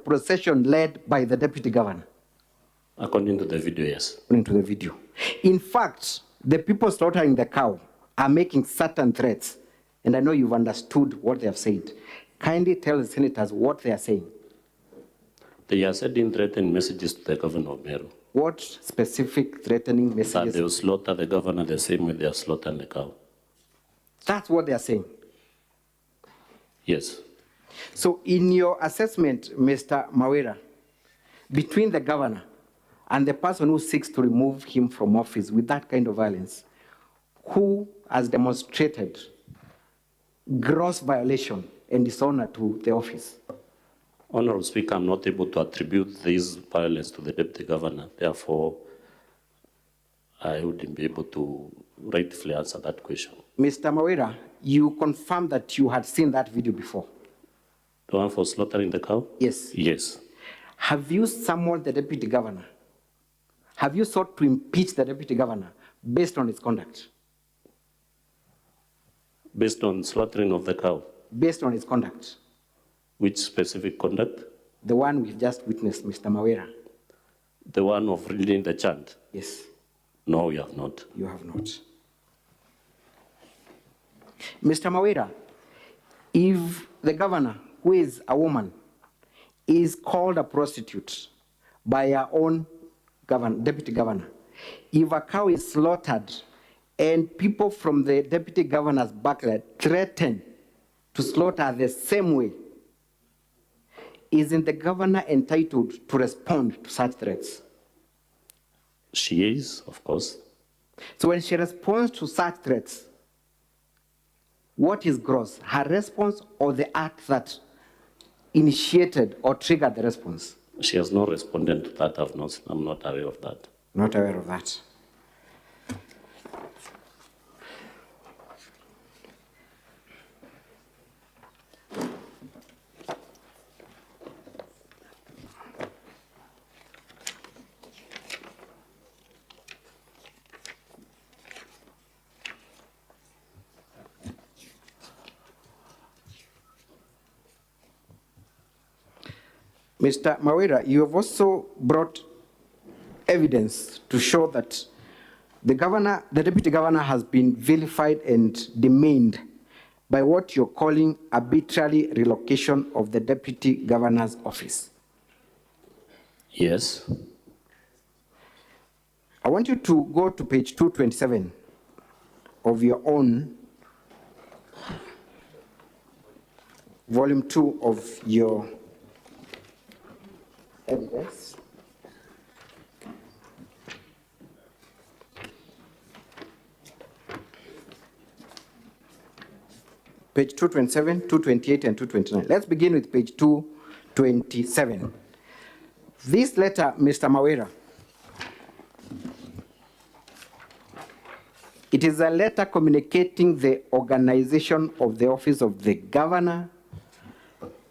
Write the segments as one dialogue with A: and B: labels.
A: procession led by the deputy governor?
B: According to the video, yes.
A: According to the video. In fact, the people slaughtering the cow are making certain threats, and I know you've understood what they have said. Kindly tell the senators what they are saying.
B: They are sending threatening messages to the governor of Meru.
A: What specific threatening messages?
B: That they will slaughter the governor the same way they are slaughtering the cow.
A: That's what they are saying?
B: Yes.
A: So in your assessment, Mr. Mawira, between the governor and the person who seeks to remove him from office with that kind of violence, who has demonstrated gross violation and dishonor to the office?
B: Honorable Speaker, I'm not able to attribute this violence to the deputy governor. Therefore, I wouldn't be able to rightfully answer that question.
A: Mr. Mawira, you confirmed that you had seen that video before.
B: The one for slaughtering the cow?
A: Yes.
B: Yes.
A: Have you summoned the deputy governor? Have you sought to impeach the deputy governor based on his conduct?
B: Based on slaughtering of the cow?
A: Based on his conduct.
B: Which specific conduct?
A: The one we've just witnessed, Mr. Mawira.
B: The one of reading the chant?
A: Yes.
B: No, we have not.
A: You have not. Mr. Mawira, if the governor, who is a woman, is called a prostitute by her own deputy governor, if a cow is slaughtered and people from the deputy governor's backyard threaten to slaughter the same way, isn't the governor entitled to respond to such threats?
B: She is, of course.
A: So when she responds to such threats, what is gross? Her response or the act that initiated or triggered the response?
B: She has not responded to that. I'm not aware of that.
A: Not aware of that. Mr. Mawira, you have also brought evidence to show that the deputy governor has been vilified and demeaned by what you're calling arbitrary relocation of the deputy governor's office.
B: Yes.
A: I want you to go to page 227 of your own volume 2 of your evidence. Page 227, 228, and 229. Let's begin with page 227. This letter, Mr. Mawira, it is a letter communicating the organization of the office of the governor,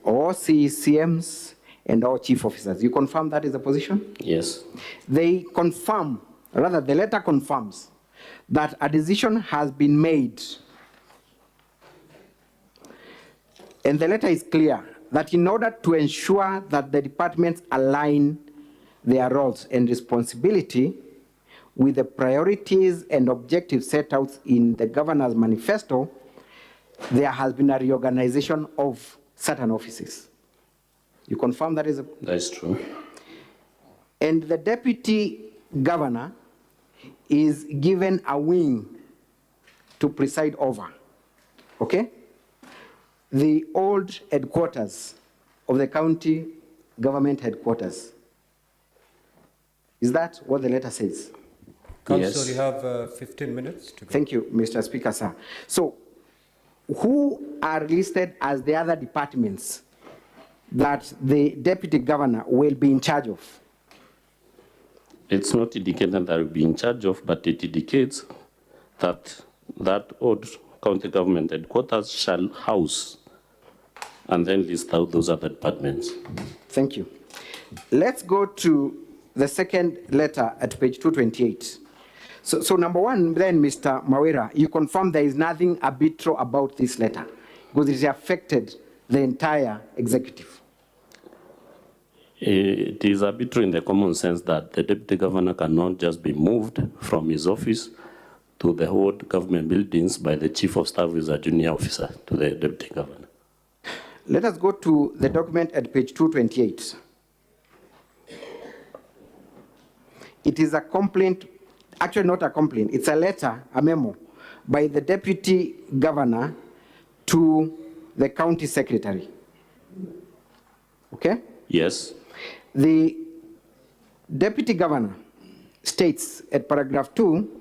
A: all CECMs, and all chief officers. You confirm that is the position?
B: Yes.
A: They confirm, rather the letter confirms, that a decision has been made. And the letter is clear that in order to ensure that the departments align their roles and responsibility with the priorities and objectives set out in the governor's manifesto, there has been a reorganization of certain offices. You confirm that is a...
B: That is true.
A: And the deputy governor is given a wing to preside over, okay? The old headquarters of the county government headquarters. Is that what the letter says?
C: Councillor,
B: Yes.
C: you have 15 minutes to go.
A: Thank you, Mr. Speaker, sir. So, who are listed as the other departments that the deputy governor will be in charge of?
B: It's not indicated that will be in charge of, but it indicates that that old county government headquarters shall house and then list out those other departments.
A: Thank you. Let's go to the second letter at page 228. So number one, then, Mr. Mawira, you confirm there is nothing arbitrary about this letter because it affected the entire executive.
B: It is arbitrary in the common sense that the deputy governor cannot just be moved from his office to the whole government buildings by the chief of staff, who is a junior officer to the deputy governor.
A: Let us go to the document at page 228. It is a complaint, actually not a complaint, it's a letter, a memo, by the deputy governor to the county secretary. Okay?
B: Yes.
A: The deputy governor states at paragraph 2,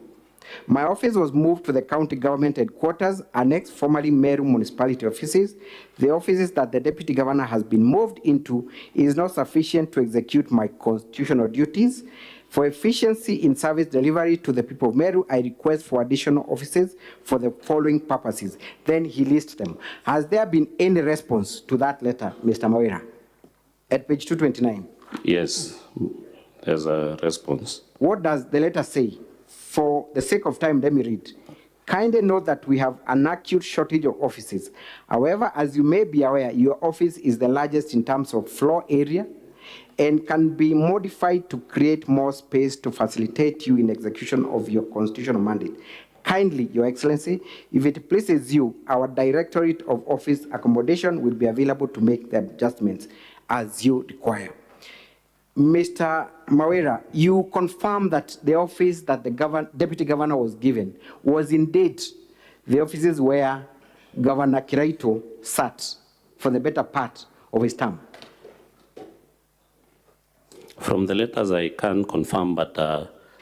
A: my office was moved to the county government headquarters, annexed formerly Meru municipality offices. The offices that the deputy governor has been moved into is not sufficient to execute my constitutional duties. For efficiency in service delivery to the people of Meru, I request for additional offices for the following purposes. Then he lists them. Has there been any response to that letter, Mr. Mawira? At page 229.
B: Yes, there's a response.
A: What does the letter say? For the sake of time, let me read. Kindly note that we have an acute shortage of offices. However, as you may be aware, your office is the largest in terms of floor area and can be modified to create more space to facilitate you in execution of your constitutional mandate. Kindly, Your Excellency, if it pleases you, our Directorate of Office Accommodation will be available to make the adjustments as you require. Mr. Mawira, you confirm that the office that the deputy governor was given was indeed the offices where Governor Kiraito sat for the better part of his term.
B: From the letters, I can confirm, but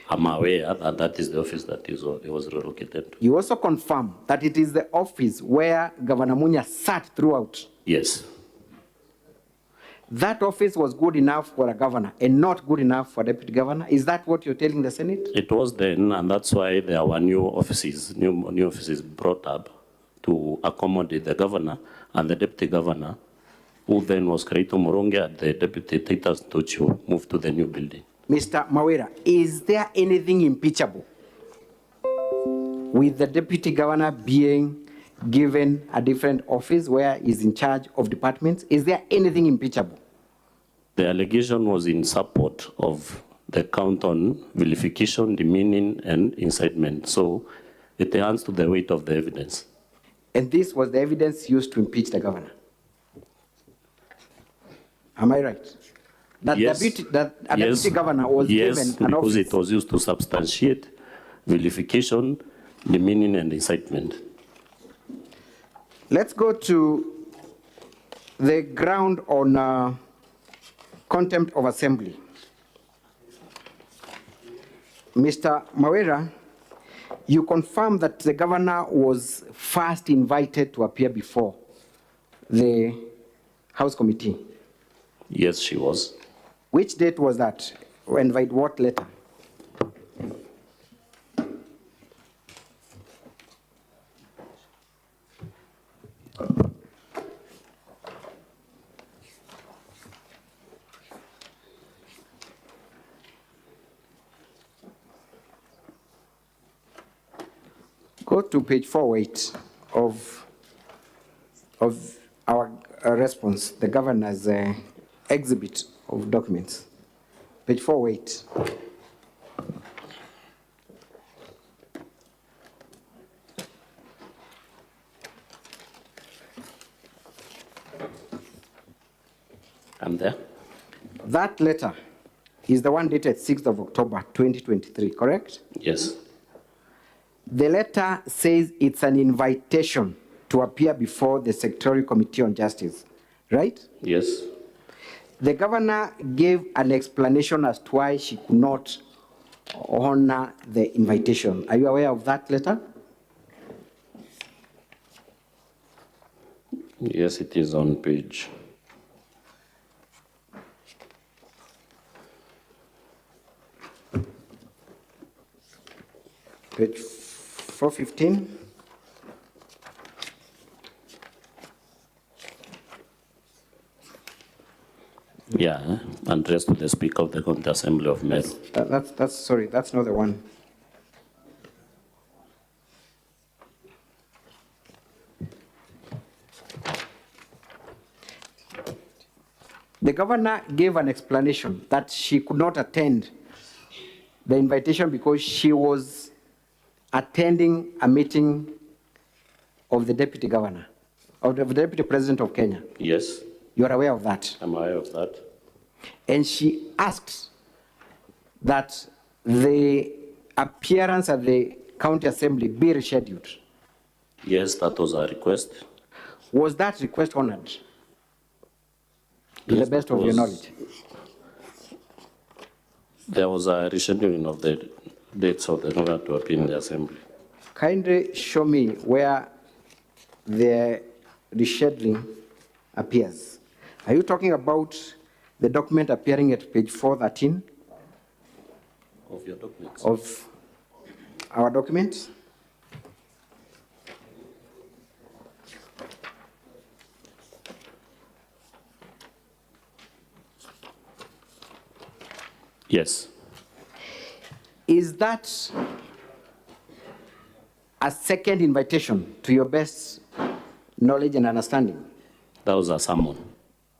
B: I'm aware that that is the office that it was relocated to.
A: You also confirm that it is the office where Governor Munya sat throughout.
B: Yes.
A: That office was good enough for a governor and not good enough for a deputy governor. Is that what you're telling the Senate?
B: It was then, and that's why there were new offices brought up to accommodate the governor and the deputy governor, who then was Kreito Moronga, the deputy Titus Tocho, moved to the new building.
A: Mr. Mawira, is there anything impeachable with the deputy governor being given a different office where he's in charge of departments? Is there anything impeachable?
B: The allegation was in support of the count on vilification, demeaning, and incitement. So it hands to the weight of the evidence.
A: And this was the evidence used to impeach the governor. Am I right? That
B: Yes.
A: that a deputy governor was given an
B: because
A: office.
B: it was used to substantiate vilification, demeaning, and incitement.
A: Let's go to the ground on contempt of assembly. Mr. Mawira, you confirm that the governor was first invited to appear before the House Committee.
B: Yes, she was.
A: Which date was that? And by what letter? Go to page 408 of our response, the governor's exhibit of documents. Page 408.
B: I'm there.
A: That letter is the one dated 6th of October, 2023, correct?
B: Yes.
A: The letter says it's an invitation to appear before the Secretarial Committee on Justice, right?
B: Yes.
A: The governor gave an explanation as to why she could not honor the invitation. Are you aware of that letter?
B: Yes, it is on page.
A: Page 415.
B: Yeah, addressed to the Speaker of the County Assembly of Meru.
A: Sorry, that's not the one. The governor gave an explanation that she could not attend the invitation because she was attending a meeting of the deputy governor, of the deputy president of Kenya.
B: Yes,
A: You are aware of that?
B: I'm aware of that.
A: And she asked that the appearance at the county assembly be rescheduled.
B: Yes, that was a request.
A: Was that request honored? To
B: Yes,
A: the best
B: that
A: of your
B: was-
A: knowledge?
B: There was a rescheduling of the dates of the governor to appear in the assembly.
A: Kindly show me where the rescheduling appears. Are you talking about the document appearing at page 413
B: Of your documents.
A: of our document?
B: Yes,
A: Is that a second invitation to your best knowledge and understanding?
B: that was a summon.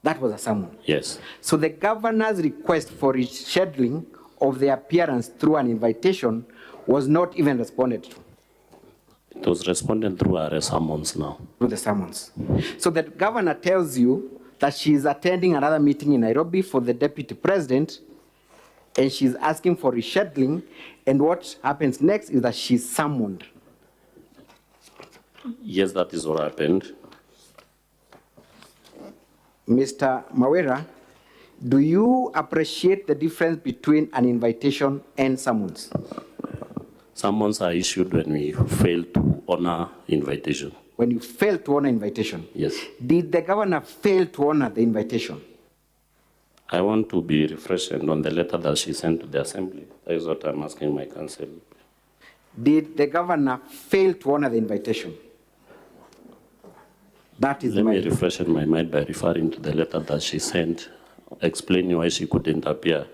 A: That was a summon.
B: Yes,
A: So the governor's request for rescheduling of the appearance through an invitation was not even responded to
B: it was responded through our summons now.
A: through the summons. So the governor tells you that she is attending another meeting in Nairobi for the deputy president, and she's asking for rescheduling, and what happens next is that she's summoned.
B: Yes, that is what happened.
A: Mr. Mawera, do you appreciate the difference between an invitation and summons?
B: Summons are issued when we fail to honor invitation.
A: When you fail to honor invitation,
B: Yes.
A: did the governor fail to honor the invitation?
B: I want to be refreshed on the letter that she sent to the assembly. That is what I'm asking my counsel.
A: Did the governor fail to honor the invitation? That is
B: Let
A: my
B: me refresh my mind by referring to the letter that she sent, explaining why she couldn't appear.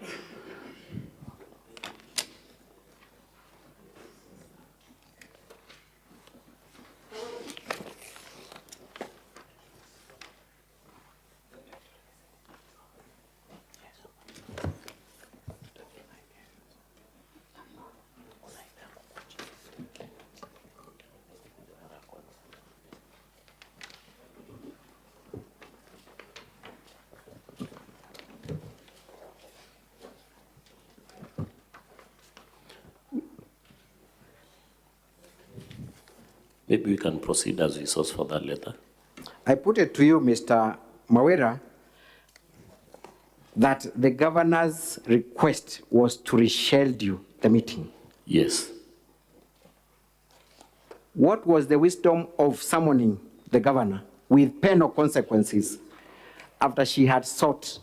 B: Maybe we can proceed as we source for that letter.
A: I put it to you, Mr. Mawera, that the governor's request was to reschedule the meeting.
B: Yes.
A: What was the wisdom of summoning the governor with penal consequences after she had sought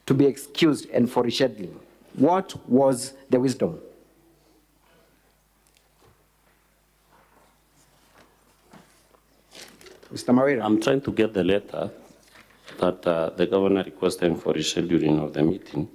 A: to be excused and for rescheduling? What was the wisdom? Mr. Mawera.
B: I'm trying to get the letter that the governor requested for rescheduling of the meeting.